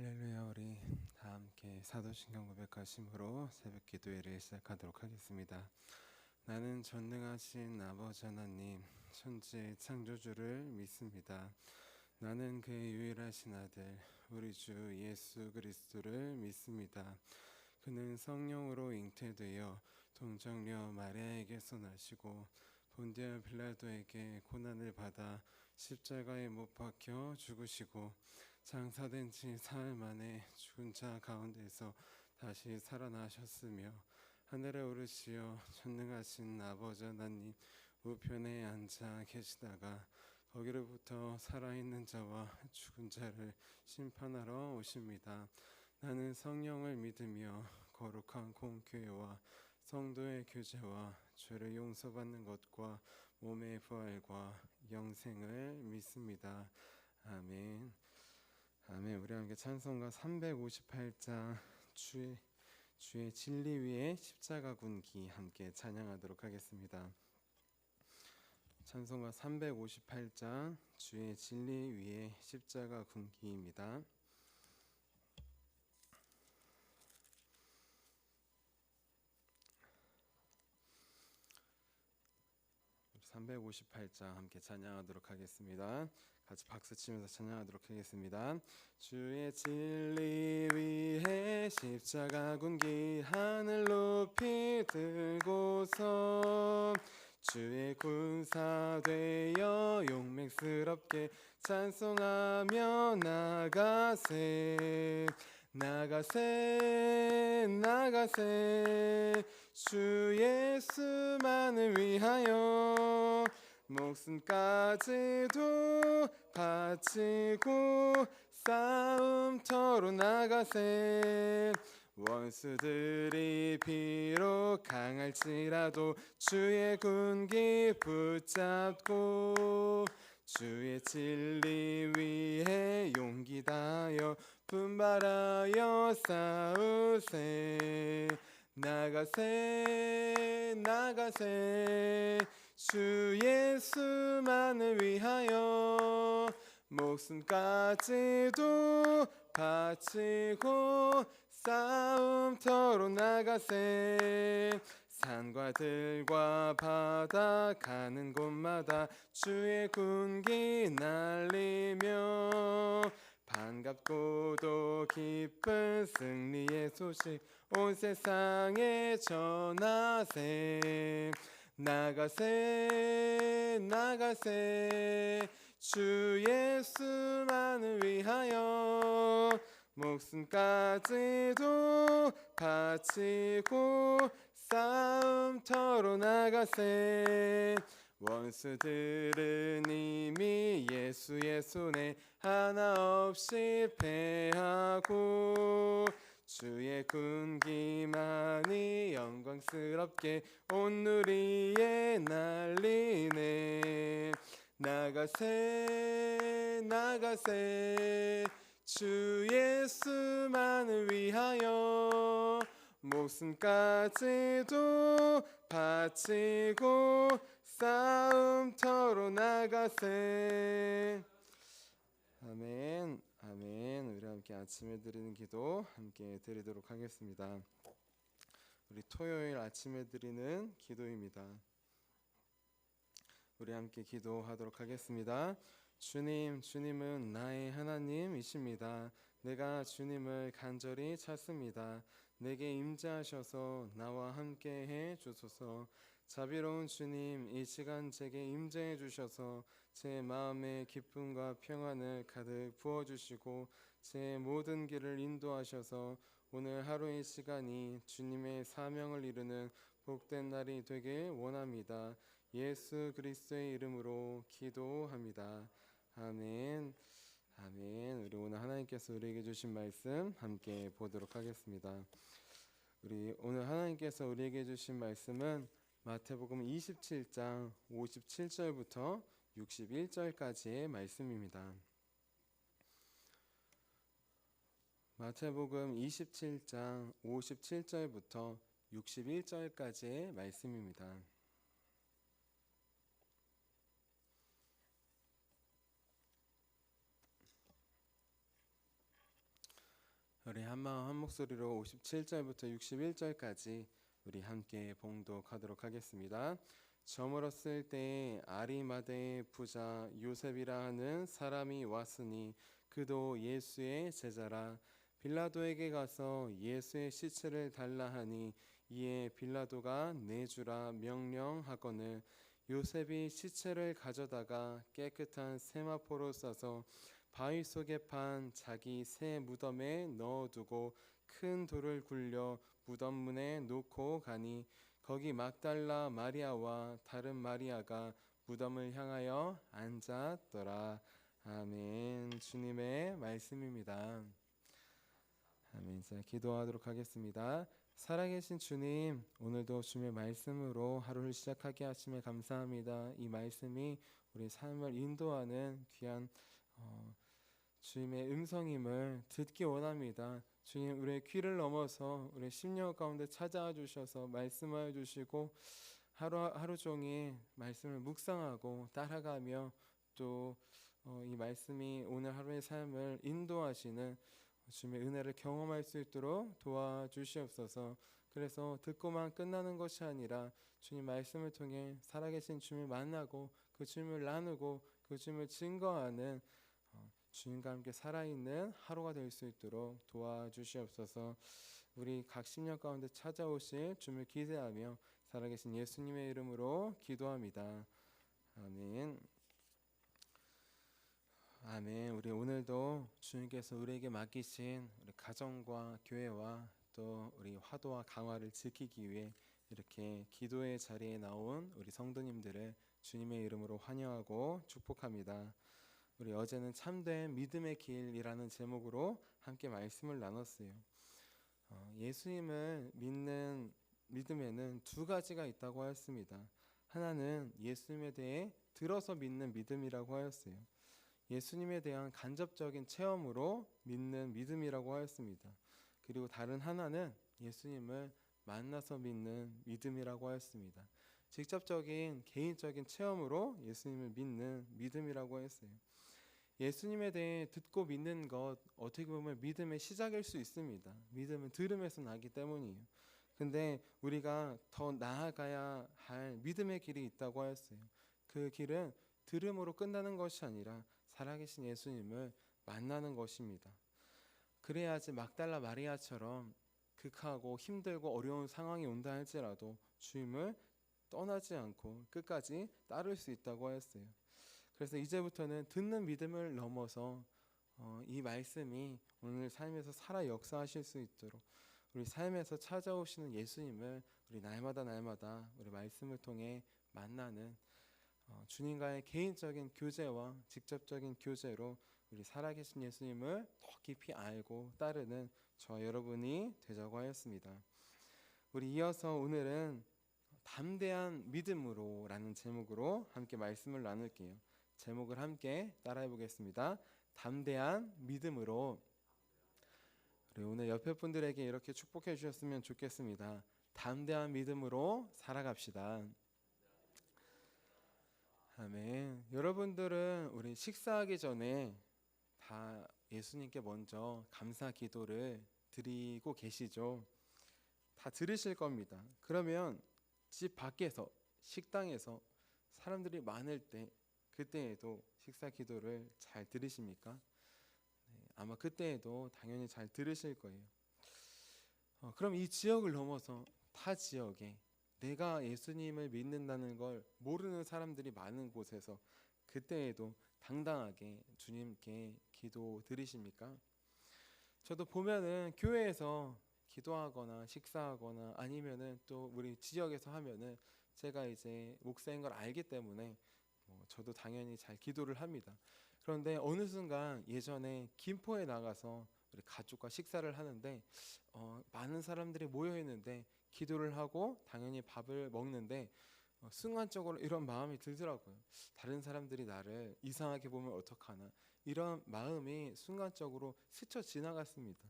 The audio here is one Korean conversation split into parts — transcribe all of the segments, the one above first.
할렐루야. 우리 다 함께 사도신경 고백하심으로 새벽 기도회를 시작하도록 하겠습니다. 나는 전능하신 아버지 하나님 천지의 창조주를 믿습니다. 나는 그의 유일하신 아들 우리 주 예수 그리스도를 믿습니다. 그는 성령으로 잉태되어 동정녀 마리아에게서 나시고 본디오 빌라도에게 고난을 받아 십자가에 못 박혀 죽으시고 장사된 지 사흘 만에 죽은 자 가운데서 다시 살아나셨으며 하늘에 오르시어 전능하신 아버지 하나님 우편에 앉아 계시다가 거기로부터 살아있는 자와 죽은 자를 심판하러 오십니다. 나는 성령을 믿으며 거룩한 공교회와 성도의 교제와 죄를 용서받는 것과 몸의 부활과 영생을 믿습니다. 아멘. 아멘. 우리 함께 찬송가 358장 주의 진리 위에 십자가 군기 함께 찬양하도록 하겠습니다. 찬송가 358장 주의 진리 위에 십자가 군기입니다. 358장 함께 찬양하도록 하겠습니다. 같이 박수 치면서 찬양하도록 하겠습니다. 주의 진리 위에 십자가 군기 하늘 높이 들고서 주의 군사 되어 용맹스럽게 찬송하며 나가세 주 예수만을 위하여 목숨까지도 바치고 싸움터로 나가세 원수들이 비록 강할지라도 주의 군기 붙잡고 주의 진리 위에 용기 다하여 분발하여 싸우세 나가세 주 예수만을 위하여 목숨까지도 바치고 싸움터로 나가세 산과 들과 바다 가는 곳마다 주의 군기 날리며 반갑고도 기쁜 승리의 소식 온 세상에 전하세 나가세 주 예수만을 위하여 목숨까지도 바치고 싸움터로 나가세 원수들은 이미 예수의 손에 하나 없이 패하고 주의 군기만이 영광스럽게 온 누리에 날리네 나가세 주 예수만을 위하여 목숨까지도 바치고 싸움터로 나가세 아멘. 아멘. 우리 함께 아침에 드리는 기도 함께 드리도록 하겠습니다. 우리 토요일 아침에 드리는 기도입니다. 우리 함께 기도하도록 하겠습니다. 주님은 나의 하나님이십니다. 내가 주님을 간절히 찾습니다. 내게 임재하셔서 나와 함께 해 주소서. 자비로운 주님, 이 시간 제게 임재해 주셔서 제 마음에 기쁨과 평안을 가득 부어주시고 제 모든 길을 인도하셔서 오늘 하루의 시간이 주님의 사명을 이루는 복된 날이 되길 원합니다. 예수 그리스도의 이름으로 기도합니다. 아멘. 아멘. 우리 오늘 하나님께서 우리에게 주신 말씀 함께 보도록 하겠습니다. 우리 오늘 하나님께서 우리에게 주신 말씀은 마태복음 27장 57절부터 61절까지의 말씀입니다. 마태복음 27장 57절부터 61절까지의 말씀입니다. 우리 한마음 한 목소리로 57절부터 61절까지 우리 함께 봉독하도록 하겠습니다. 저물었을 때 아리마대의 부자 요셉이라 하는 사람이 왔으니 그도 예수의 제자라. 빌라도에게 가서 예수의 시체를 달라 하니 이에 빌라도가 내주라 명령하거늘 요셉이 시체를 가져다가 깨끗한 세마포로 싸서 바위 속에 판 자기 새 무덤에 넣어두고 큰 돌을 굴려 무덤 문에 놓고 가니 거기 막달라 마리아와 다른 마리아가 무덤을 향하여 앉았더라. 아멘. 주님의 말씀입니다. 아멘. 자, 기도하도록 하겠습니다. 살아계신 주님, 오늘도 주님의 말씀으로 하루를 시작하게 하심에 감사합니다. 이 말씀이 우리 삶을 인도하는 귀한 주님의 음성임을 듣기 원합니다. 주님, 우리의 귀를 넘어서 우리의 심령 가운데 찾아와 주셔서 말씀하여 주시고 하루 종일 말씀을 묵상하고 따라가며 또 이 말씀이 오늘 하루의 삶을 인도하시는 주님의 은혜를 경험할 수 있도록 도와주시옵소서. 그래서 듣고만 끝나는 것이 아니라 주님 말씀을 통해 살아계신 주님을 만나고 그 주님을 나누고 그 주님을 증거하는 주님과 함께 살아있는 하루가 될 수 있도록 도와주시옵소서. 우리 각 심령 가운데 찾아오실 주님을 기대하며 살아계신 예수님의 이름으로 기도합니다. 아멘. 아멘. 우리 오늘도 주님께서 우리에게 맡기신 우리 가정과 교회와 또 우리 화도와 강화를 지키기 위해 이렇게 기도의 자리에 나온 우리 성도님들을 주님의 이름으로 환영하고 축복합니다. 우리 어제는 참된 믿음의 길이라는 제목으로 함께 말씀을 나눴어요. 예수님을 믿는 믿음에는 두 가지가 있다고 하였습니다. 하나는 예수님에 대해 들어서 믿는 믿음이라고 하였어요. 예수님에 대한 간접적인 체험으로 믿는 믿음이라고 하였습니다. 그리고 다른 하나는 예수님을 만나서 믿는 믿음이라고 하였습니다. 직접적인 개인적인 체험으로 예수님을 믿는 믿음이라고 했어요. 예수님에 대해 듣고 믿는 것 어떻게 보면 믿음의 시작일 수 있습니다. 믿음은 들음에서 나기 때문이에요. 근데 우리가 더 나아가야 할 믿음의 길이 있다고 하였어요. 그 길은 들음으로 끝나는 것이 아니라 살아계신 예수님을 만나는 것입니다. 그래야지 막달라 마리아처럼 극하고 힘들고 어려운 상황이 온다 할지라도 주님을 떠나지 않고 끝까지 따를 수 있다고 하였어요. 그래서 이제부터는 듣는 믿음을 넘어서 이 말씀이 오늘 삶에서 살아 역사하실 수 있도록 우리 삶에서 찾아오시는 예수님을 우리 날마다 우리 말씀을 통해 만나는 주님과의 개인적인 교제와 직접적인 교제로 우리 살아계신 예수님을 더 깊이 알고 따르는 저와 여러분이 되자고 하였습니다. 우리 이어서 오늘은 담대한 믿음으로 라는 제목으로 함께 말씀을 나눌게요. 제목을 함께 따라해 보겠습니다. 담대한 믿음으로. 우리 오늘 옆에 분들에게 이렇게 축복해 주셨으면 좋겠습니다. 담대한 믿음으로 살아갑시다. 아멘. 여러분들은 우리 식사하기 전에 다 예수님께 먼저 감사 기도를 드리고 계시죠? 다 들으실 겁니다. 그러면 집 밖에서 식당에서 사람들이 많을 때 그때에도 식사 기도를 잘 들으십니까? 네, 아마 그때에도 당연히 잘 들으실 거예요. 그럼 이 지역을 넘어서 타 지역에 내가 예수님을 믿는다는 걸 모르는 사람들이 많은 곳에서 그때에도 당당하게 주님께 기도 드리십니까? 저도 보면은 교회에서 기도하거나 식사하거나 아니면은 또 우리 지역에서 하면은 제가 이제 목사인 걸 알기 때문에 저도 당연히 잘 기도를 합니다. 그런데 어느 순간 예전에 김포에 나가서 우리 가족과 식사를 하는데 많은 사람들이 모여 있는데 기도를 하고 당연히 밥을 먹는데 순간적으로 이런 마음이 들더라고요. 다른 사람들이 나를 이상하게 보면 어떡하나, 이런 마음이 순간적으로 스쳐 지나갔습니다.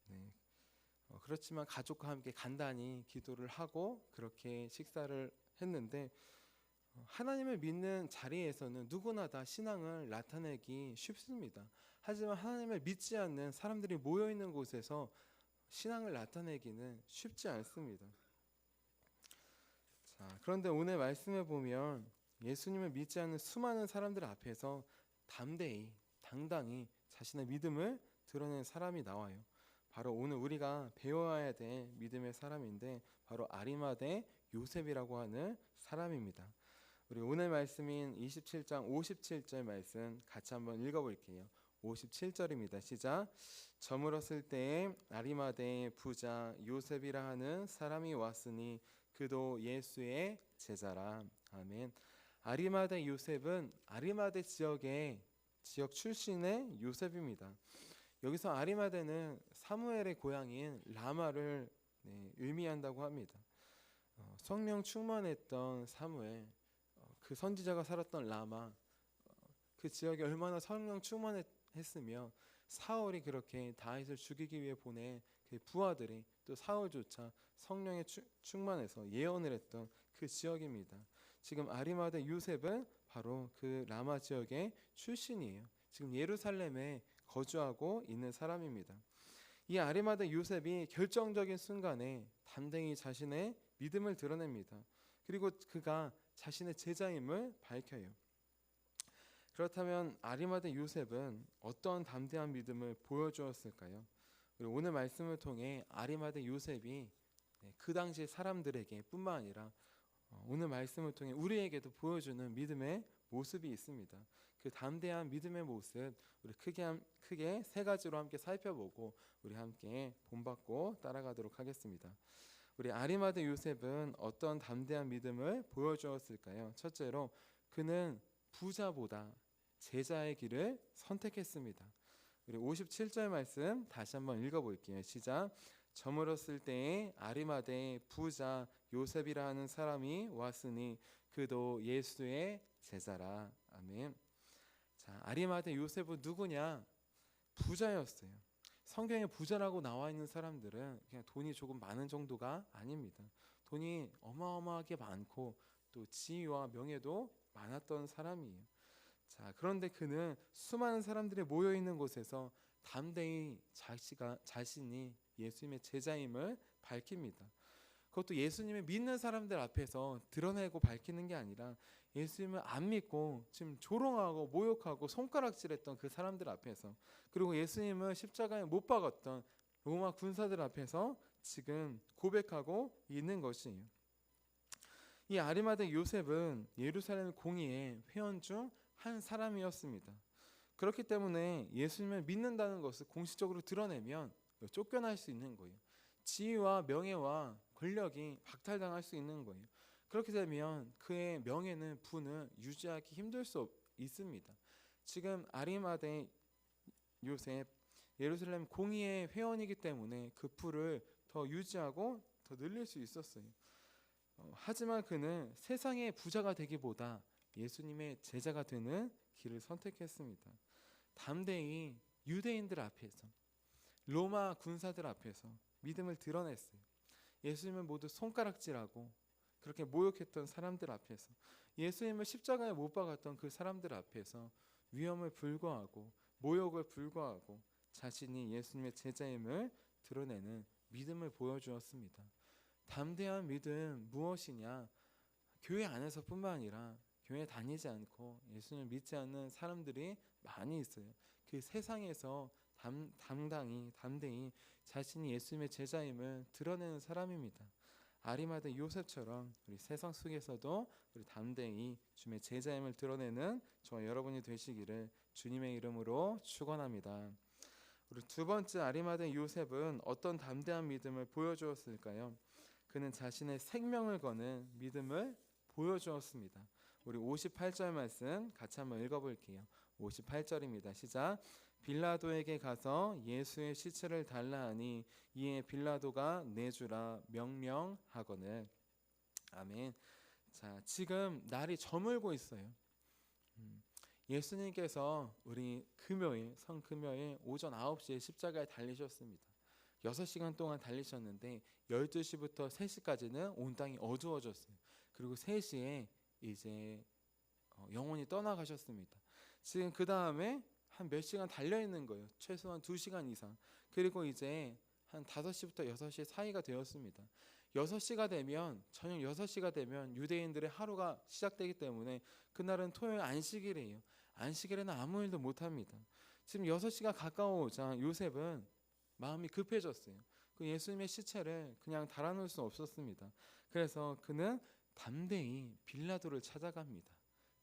네. 그렇지만 가족과 함께 간단히 기도를 하고 그렇게 식사를 했는데 하나님을 믿는 자리에서는 누구나 다 신앙을 나타내기 쉽습니다. 하지만 하나님을 믿지 않는 사람들이 모여 있는 곳에서 신앙을 나타내기는 쉽지 않습니다. 자, 그런데 오늘 말씀에 보면 예수님을 믿지 않는 수많은 사람들 앞에서 담대히, 당당히 자신의 믿음을 드러낸 사람이 나와요. 바로 오늘 우리가 배워야 될 믿음의 사람인데 바로 아리마대 요셉이라고 하는 사람입니다. 우리 오늘 말씀인 27장 57절 말씀 같이 한번 읽어볼게요. 57절입니다. 시작. 저물었을 때에 아리마대의 부자 요셉이라 하는 사람이 왔으니 그도 예수의 제자라. 아멘. 아리마대 요셉은 아리마대 지역 출신의 요셉입니다. 여기서 아리마대는 사무엘의 고향인 라마를 의미한다고 합니다. 성령 충만했던 사무엘, 그 선지자가 살았던 라마, 그 지역이 얼마나 성령 충만했으며 사울이 그렇게 다윗을 죽이기 위해 보낸 그 부하들이 또 사울조차 성령에 충만해서 예언을 했던 그 지역입니다. 지금 아리마대 요셉은 바로 그 라마 지역의 출신이에요. 지금 예루살렘에 거주하고 있는 사람입니다. 이 아리마대 요셉이 결정적인 순간에 담대히 자신의 믿음을 드러냅니다. 그리고 그가 자신의 제자임을 밝혀요. 그렇다면 아리마대 요셉은 어떤 담대한 믿음을 보여주었을까요? 오늘 말씀을 통해 아리마대 요셉이 그 당시 사람들에게 뿐만 아니라 오늘 말씀을 통해 우리에게도 보여주는 믿음의 모습이 있습니다. 그 담대한 믿음의 모습 우리 크게 세 가지로 함께 살펴보고 우리 함께 본받고 따라가도록 하겠습니다. 우리 아리마대 요셉은 어떤 담대한 믿음을 보여주었을까요? 첫째로 그는 부자보다 제자의 길을 선택했습니다. 우리 57절 말씀 다시 한번 읽어볼게요. 시작. 저물었을 때에 아리마대의 부자 요셉이라 하는 사람이 왔으니 그도 예수의 제자라. 아멘. 자, 아리마대 요셉은 누구냐? 부자였어요. 성경에 부자라고 나와 있는 사람들은 그냥 돈이 조금 많은 정도가 아닙니다. 돈이 어마어마하게 많고 또 지위와 명예도 많았던 사람이에요. 자, 그런데 그는 수많은 사람들이 모여 있는 곳에서 담대히 자신이 예수님의 제자임을 밝힙니다. 그것도 예수님을 믿는 사람들 앞에서 드러내고 밝히는 게 아니라 예수님을 안 믿고 지금 조롱하고 모욕하고 손가락질했던 그 사람들 앞에서, 그리고 예수님을 십자가에 못 박았던 로마 군사들 앞에서 지금 고백하고 있는 것이에요. 이 아리마대 요셉은 예루살렘 공의회 회원 중 한 사람이었습니다. 그렇기 때문에 예수님을 믿는다는 것을 공식적으로 드러내면 쫓겨날 수 있는 거예요. 지위와 명예와 권력이 박탈당할 수 있는 거예요. 그렇게 되면 그의 명예는 부는 유지하기 힘들 수 있습니다. 지금 아리마대 요셉 예루살렘 공의회 회원이기 때문에 그 부를 더 유지하고 더 늘릴 수 있었어요. 하지만 그는 세상의 부자가 되기보다 예수님의 제자가 되는 길을 선택했습니다. 담대히 유대인들 앞에서, 로마 군사들 앞에서 믿음을 드러냈어요. 예수님을 모두 손가락질하고 그렇게 모욕했던 사람들 앞에서, 예수님을 십자가에 못 박았던 그 사람들 앞에서 위험을 불구하고 모욕을 불구하고 자신이 예수님의 제자임을 드러내는 믿음을 보여주었습니다. 담대한 믿음 무엇이냐? 교회 안에서뿐만 아니라 교회 다니지 않고 예수님을 믿지 않는 사람들이 많이 있어요. 그 세상에서 담대히 자신이 예수님의 제자임을 드러내는 사람입니다. 아리마대 요셉처럼 우리 세상 속에서도 우리 담대히 주님의 제자임을 드러내는 저와 여러분이 되시기를 주님의 이름으로 축원합니다. 우리 두 번째 아리마대 요셉은 어떤 담대한 믿음을 보여주었을까요? 그는 자신의 생명을 거는 믿음을 보여주었습니다. 우리 58절 말씀 같이 한번 읽어볼게요. 58절입니다. 시작. 빌라도에게 가서 예수의 시체를 달라 하니 이에 빌라도가 내주라 명령하거늘. 아멘. 자, 지금 날이 저물고 있어요. 예수님께서 우리 성금요일 오전 9시에 십자가에 달리셨습니다. 6시간 동안 달리셨는데 12시부터 3시까지는 온 땅이 어두워졌어요. 그리고 3시에 이제 영원히 떠나가셨습니다. 지금 그 다음에 한 몇 시간 달려 있는 거예요. 최소한 2시간 이상. 그리고 이제 한 5시부터 6시 사이가 되었습니다. 6시가 되면 저녁 6시가 되면 유대인들의 하루가 시작되기 때문에 그날은 토요일 안식일이에요. 안식일에는 아무 일도 못합니다. 지금 6시가 가까워오자 요셉은 마음이 급해졌어요. 그 예수님의 시체를 그냥 달아놓을 수 없었습니다. 그래서 그는 담대히 빌라도를 찾아갑니다.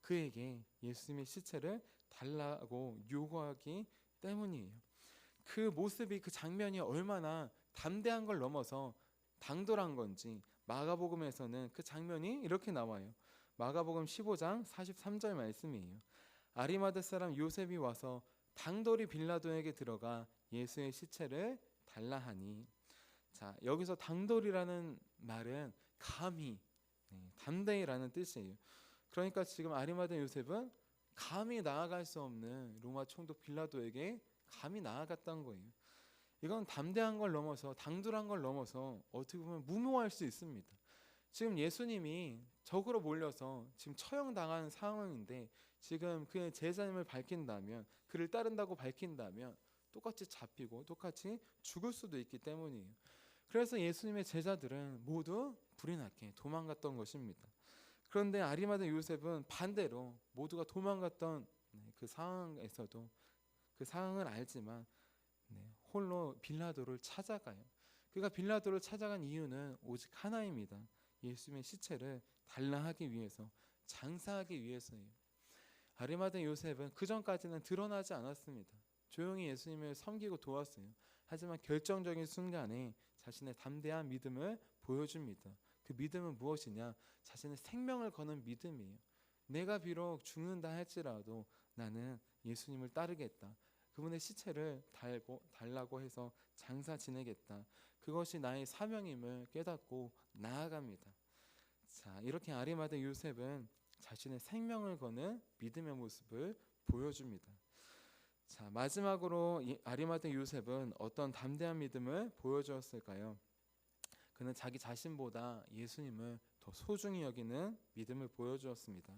그에게 예수님의 시체를 달라고 요구하기 때문이에요. 그 모습이, 그 장면이 얼마나 담대한 걸 넘어서 당돌한 건지 마가복음에서는 그 장면이 이렇게 나와요. 마가복음 15장 43절 말씀이에요. 아리마대 사람 요셉이 와서 당돌이 빌라도에게 들어가 예수의 시체를 달라 하니. 자, 여기서 당돌이라는 말은 감히, 담대히라는 뜻이에요. 그러니까 지금 아리마대 요셉은 감히 나아갈 수 없는 로마 총독 빌라도에게 감히 나아갔던 거예요. 이건 담대한 걸 넘어서, 당돌한 걸 넘어서 어떻게 보면 무모할 수 있습니다. 지금 예수님이 적으로 몰려서 지금 처형당한 상황인데 지금 그의 제자님을 밝힌다면, 그를 따른다고 밝힌다면 똑같이 잡히고 똑같이 죽을 수도 있기 때문이에요. 그래서 예수님의 제자들은 모두 불이 나게 도망갔던 것입니다. 그런데 아리마대 요셉은 반대로 모두가 도망갔던 그 상황에서도 그 상황을 알지만 홀로 빌라도를 찾아가요. 그가 빌라도를 찾아간 이유는 오직 하나입니다. 예수님의 시체를 달라하기 위해서, 장사하기 위해서예요. 아리마대 요셉은 그 전까지는 드러나지 않았습니다. 조용히 예수님을 섬기고 도왔어요. 하지만 결정적인 순간에 자신의 담대한 믿음을 보여줍니다. 그 믿음은 무엇이냐? 자신의 생명을 거는 믿음이에요. 내가 비록 죽는다 할지라도 나는 예수님을 따르겠다. 그분의 시체를 달라고 해서 장사 지내겠다. 그것이 나의 사명임을 깨닫고 나아갑니다. 자, 이렇게 아리마대 요셉은 자신의 생명을 거는 믿음의 모습을 보여줍니다. 자, 마지막으로 아리마대 요셉은 어떤 담대한 믿음을 보여주었을까요? 그는 자기 자신보다 예수님을 더 소중히 여기는 믿음을 보여주었습니다.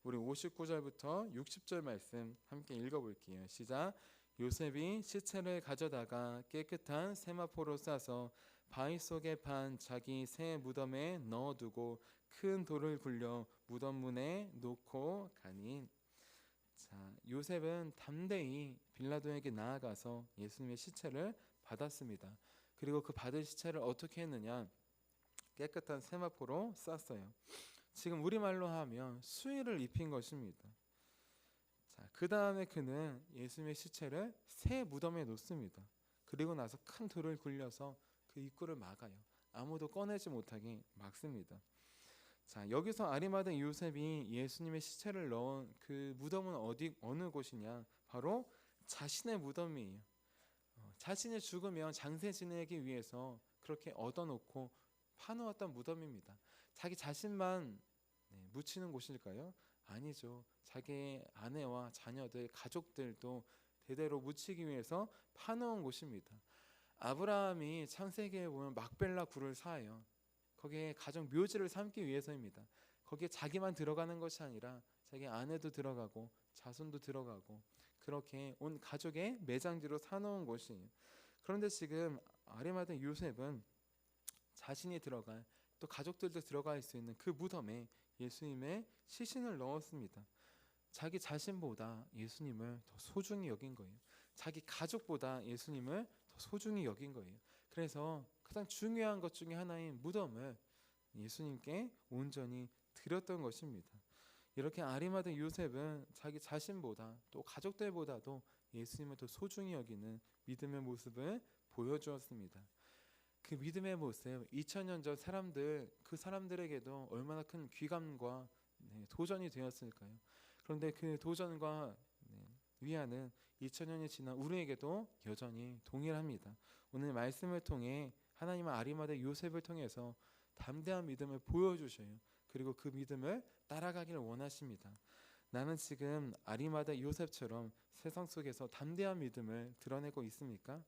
우리 59절부터 60절 말씀 함께 읽어볼게요. 시작. 요셉이 시체를 가져다가 깨끗한 세마포로 싸서 바위 속에 판 자기 새 무덤에 넣어두고 큰 돌을 굴려 무덤 문에 놓고 가니. 자, 요셉은 담대히 빌라도에게 나아가서 예수님의 시체를 받았습니다. 그리고 그 받은 시체를 어떻게 했느냐? 깨끗한 세마포로 쌌어요. 지금 우리말로 하면 수의를 입힌 것입니다. 자, 그 다음에 그는 예수님의 시체를 새 무덤에 놓습니다. 그리고 나서 큰 돌을 굴려서 그 입구를 막아요. 아무도 꺼내지 못하게 막습니다. 자, 여기서 아리마대 요셉이 예수님의 시체를 넣은 그 무덤은 어느 곳이냐? 바로 자신의 무덤이에요. 자신이 죽으면 장세 지내기 위해서 그렇게 얻어놓고 파놓았던 무덤입니다. 자기 자신만 묻히는 곳일까요? 아니죠. 자기의 아내와 자녀들, 가족들도 대대로 묻히기 위해서 파놓은 곳입니다. 아브라함이 창세기에 보면 막벨라 굴을 사요. 거기에 가정 묘지를 삼기 위해서입니다. 거기에 자기만 들어가는 것이 아니라 자기 아내도 들어가고 자손도 들어가고 그렇게 온 가족의 매장지로 사놓은 곳이에요. 그런데 지금 아리마대 요셉은 자신이 들어갈, 또 가족들도 들어갈 수 있는 그 무덤에 예수님의 시신을 넣었습니다. 자기 자신보다 예수님을 더 소중히 여긴 거예요. 자기 가족보다 예수님을 더 소중히 여긴 거예요. 그래서 가장 중요한 것 중에 하나인 무덤을 예수님께 온전히 드렸던 것입니다. 이렇게 아리마대 요셉은 자기 자신보다 또 가족들보다도 예수님을 더 소중히 여기는 믿음의 모습을 보여주었습니다. 그 믿음의 모습, 2000년 전 그 사람들에게도 얼마나 큰 귀감과 도전이 되었을까요? 그런데 그 도전과 위안은 2000년이 지난 우리에게도 여전히 동일합니다. 오늘 말씀을 통해 하나님은 아리마대 요셉을 통해서 담대한 믿음을 보여주셔요. 그리고 그 믿음을 따라가기를 원하십니다. 나는 지금 아리마대 요셉처럼 세상 속에서 담대한 믿음을 드러내고 있습니까?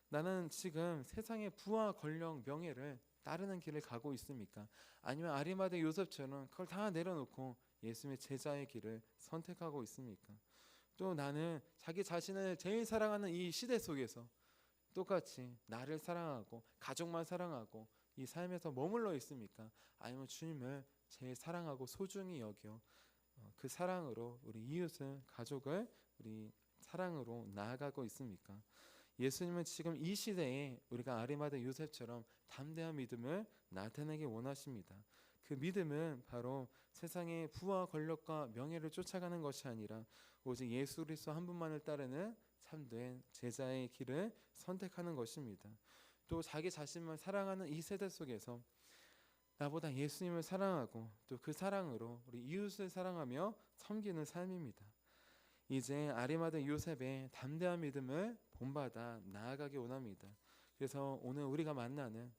나는 지금 세상의 부와 권력, 명예를 따르는 길을 가고 있습니까? 아니면 아리마대 요셉처럼 그걸 다 내려놓고 예수님의 제자의 길을 선택하고 있습니까? 또 나는 자기 자신을 제일 사랑하는 이 시대 속에서 똑같이 나를 사랑하고 가족만 사랑하고 이 삶에서 머물러 있습니까? 아니면 주님을 제일 사랑하고 소중히 여겨 그 사랑으로 우리 이웃을 가족을 우리 사랑으로 나아가고 있습니까? 예수님은 지금 이 시대에 우리가 아리마다 요셉처럼 담대한 믿음을 나타내기 원하십니다. 그 믿음은 바로 세상의 부와 권력과 명예를 쫓아가는 것이 아니라 오직 예수 그리스도 한 분만을 따르는 참된 제자의 길을 선택하는 것입니다. 또 자기 자신만 사랑하는 이 세대 속에서 나보다 예수님을 사랑하고 또 그 사랑으로 우리 이웃을 사랑하며 섬기는 삶입니다. 이제 아리마다 요셉의 담대한 믿음을 본받아 나아가기 원합니다. 그래서 오늘 우리가 만나는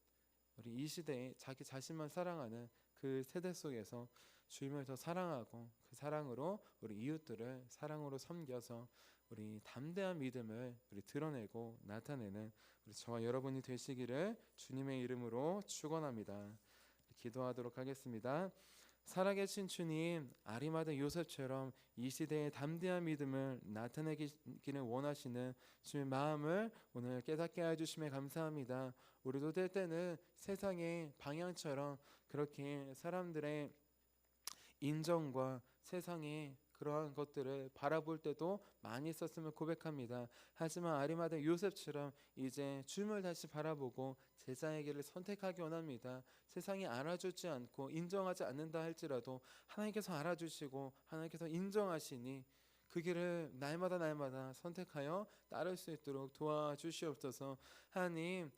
우리 이 시대에 자기 자신만 사랑하는 그 세대 속에서 주님을 더 사랑하고 그 사랑으로 우리 이웃들을 사랑으로 섬겨서 우리 담대한 믿음을 우리 드러내고 나타내는 우리 저와 여러분이 되시기를 주님의 이름으로 축원합니다. 기도하도록 하겠습니다. 살아계신 주님, 아리마다 요셉처럼 이 시대의 담대한 믿음을 나타내기를 원하시는 주님의 마음을 오늘 깨닫게 해주심에 감사합니다. 우리도 때때는 세상의 방향처럼 그렇게 사람들의 인정과 세상의 그러한 것들을 바라볼 때도 많이 있었음을 고백합니다. 하지만 아리마다 요셉처럼 이제 주님을 다시 바라보고 제자의 길을 선택하기 원합니다. 세상이 알아주지 않고 인정하지 않는다 할지라도 하나님께서 알아주시고 하나님께서 인정하시니 그 길을 날마다 선택하여 따를 수 있도록 도와주시옵소서. 하나님,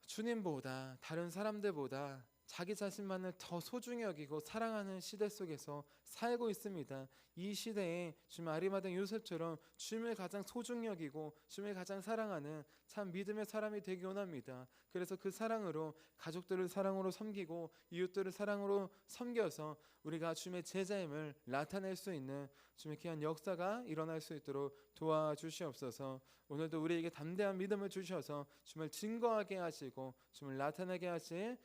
주님보다 다른 사람들보다 자기 자신만을 더 소중히 여기고 사랑하는 시대 속에서 살고 있습니다. 이 시대에 주님 아리마다 요셉처럼 주님을 가장 소중히 여기고 주님을 가장 사랑하는 참 믿음의 사람이 되기 원합니다. 그래서 그 사랑으로 가족들을 사랑으로 섬기고 이웃들을 사랑으로 섬겨서 우리가 주님의 제자임을 나타낼 수 있는 주님의 귀한 역사가 일어날 수 있도록 도와주시옵소서. 오늘도 우리에게 담대한 믿음을 주셔서 주님을 증거하게 하시고 주님을 나타내게 하실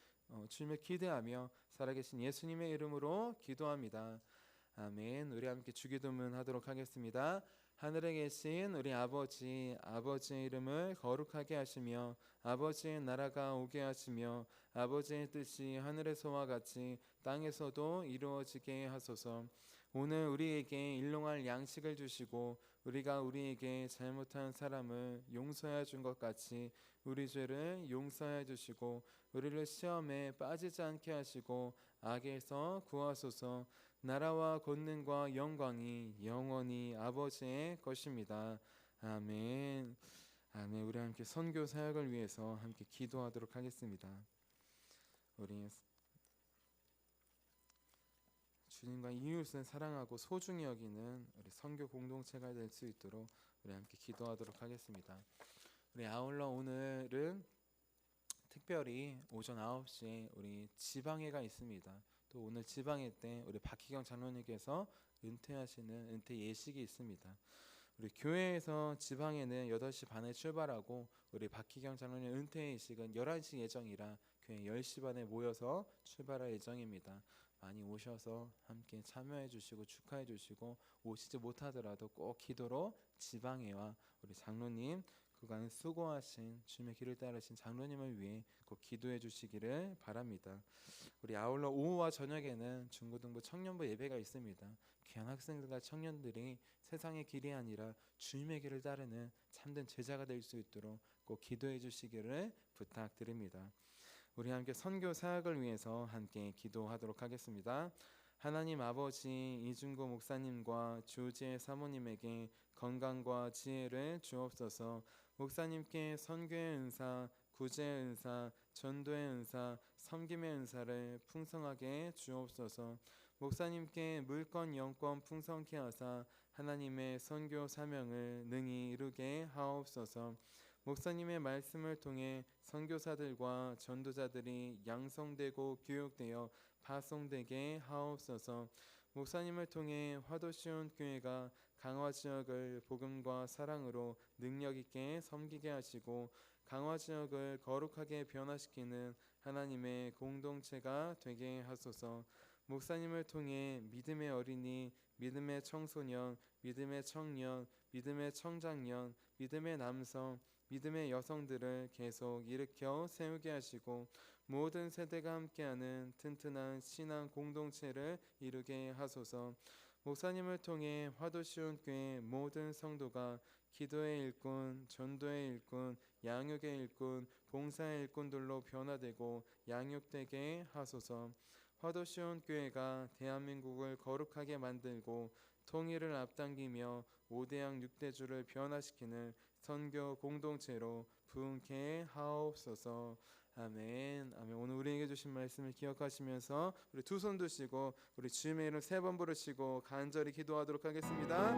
주님을 기대하며 살아계신 예수님의 이름으로 기도합니다. 아멘. 우리 함께 주기도문 하도록 하겠습니다. 하늘에 계신 우리 아버지, 아버지의 이름을 거룩하게 하시며 아버지의 나라가 오게 하시며 아버지의 뜻이 하늘에서와 같이 땅에서도 이루어지게 하소서. 오늘 우리에게 일용할 양식을 주시고 우리가 우리에게 잘못한 사람을 용서해 준 것 같이 우리 죄를 용서해 주시고 우리를 시험에 빠지지 않게 하시고 악에서 구하소서. 나라와 권능과 영광이 영원히 아버지의 것입니다. 아멘. 아멘. 우리 함께 선교 사역을 위해서 함께 기도하도록 하겠습니다. 우리 주님과 이웃을 사랑하고 소중히 여기는 우리 선교 공동체가 될 수 있도록 우리 함께 기도하도록 하겠습니다. 우리 아울러 오늘은 특별히 오전 9시에 우리 지방회가 있습니다. 또 오늘 지방회 때 우리 박희경 장로님께서 은퇴하시는 은퇴 예식이 있습니다. 우리 교회에서 지방회는 8시 반에 출발하고 우리 박희경 장로님 은퇴 예식은 11시 예정이라 교회 10시 반에 모여서 출발할 예정입니다. 많이 오셔서 함께 참여해 주시고 축하해 주시고 오시지 못하더라도 꼭 기도로 지방회와 우리 장로님 그간 수고하신 주님의 길을 따르신 장로님을 위해 꼭 기도해 주시기를 바랍니다. 우리 아울러 오후와 저녁에는 중고등부 청년부 예배가 있습니다. 귀한 학생들과 청년들이 세상의 길이 아니라 주님의 길을 따르는 참된 제자가 될 수 있도록 꼭 기도해 주시기를 부탁드립니다. 우리 함께 선교 사역을 위해서 함께 기도하도록 하겠습니다. 하나님 아버지, 이준고 목사님과 조지혜 사모님에게 건강과 지혜를 주옵소서. 목사님께 선교의 은사, 구제의 은사, 전도의 은사, 섬김의 은사를 풍성하게 주옵소서. 목사님께 물권 영권 풍성케 하사 하나님의 선교 사명을 능히 이루게 하옵소서. 목사님의 말씀을 통해 선교사들과 전도자들이 양성되고 교육되어 파송되게 하옵소서. 목사님을 통해 화도시온 교회가 강화 지역을 복음과 사랑으로 능력 있게 섬기게 하시고 강화 지역을 거룩하게 변화시키는 하나님의 공동체가 되게 하소서. 목사님을 통해 믿음의 어린이, 믿음의 청소년, 믿음의 청년, 믿음의 청장년, 믿음의 남성, 믿음의 여성들을 계속 일으켜 세우게 하시고 모든 세대가 함께하는 튼튼한 신앙 공동체를 이루게 하소서. 목사님을 통해 화도시온교회 모든 성도가 기도의 일꾼, 전도의 일꾼, 양육의 일꾼, 봉사의 일꾼들로 변화되고 양육되게 하소서. 화도시온교회가 대한민국을 거룩하게 만들고 통일을 앞당기며 5대양 6대주를 변화시키는 선교 공동체로 부흥케 하옵소서. 아멘. 아멘. 오늘 우리에게 주신 말씀을 기억하시면서 우리 두 손 드시고 우리 주님의 이름 3번 부르시고 간절히 기도하도록 하겠습니다.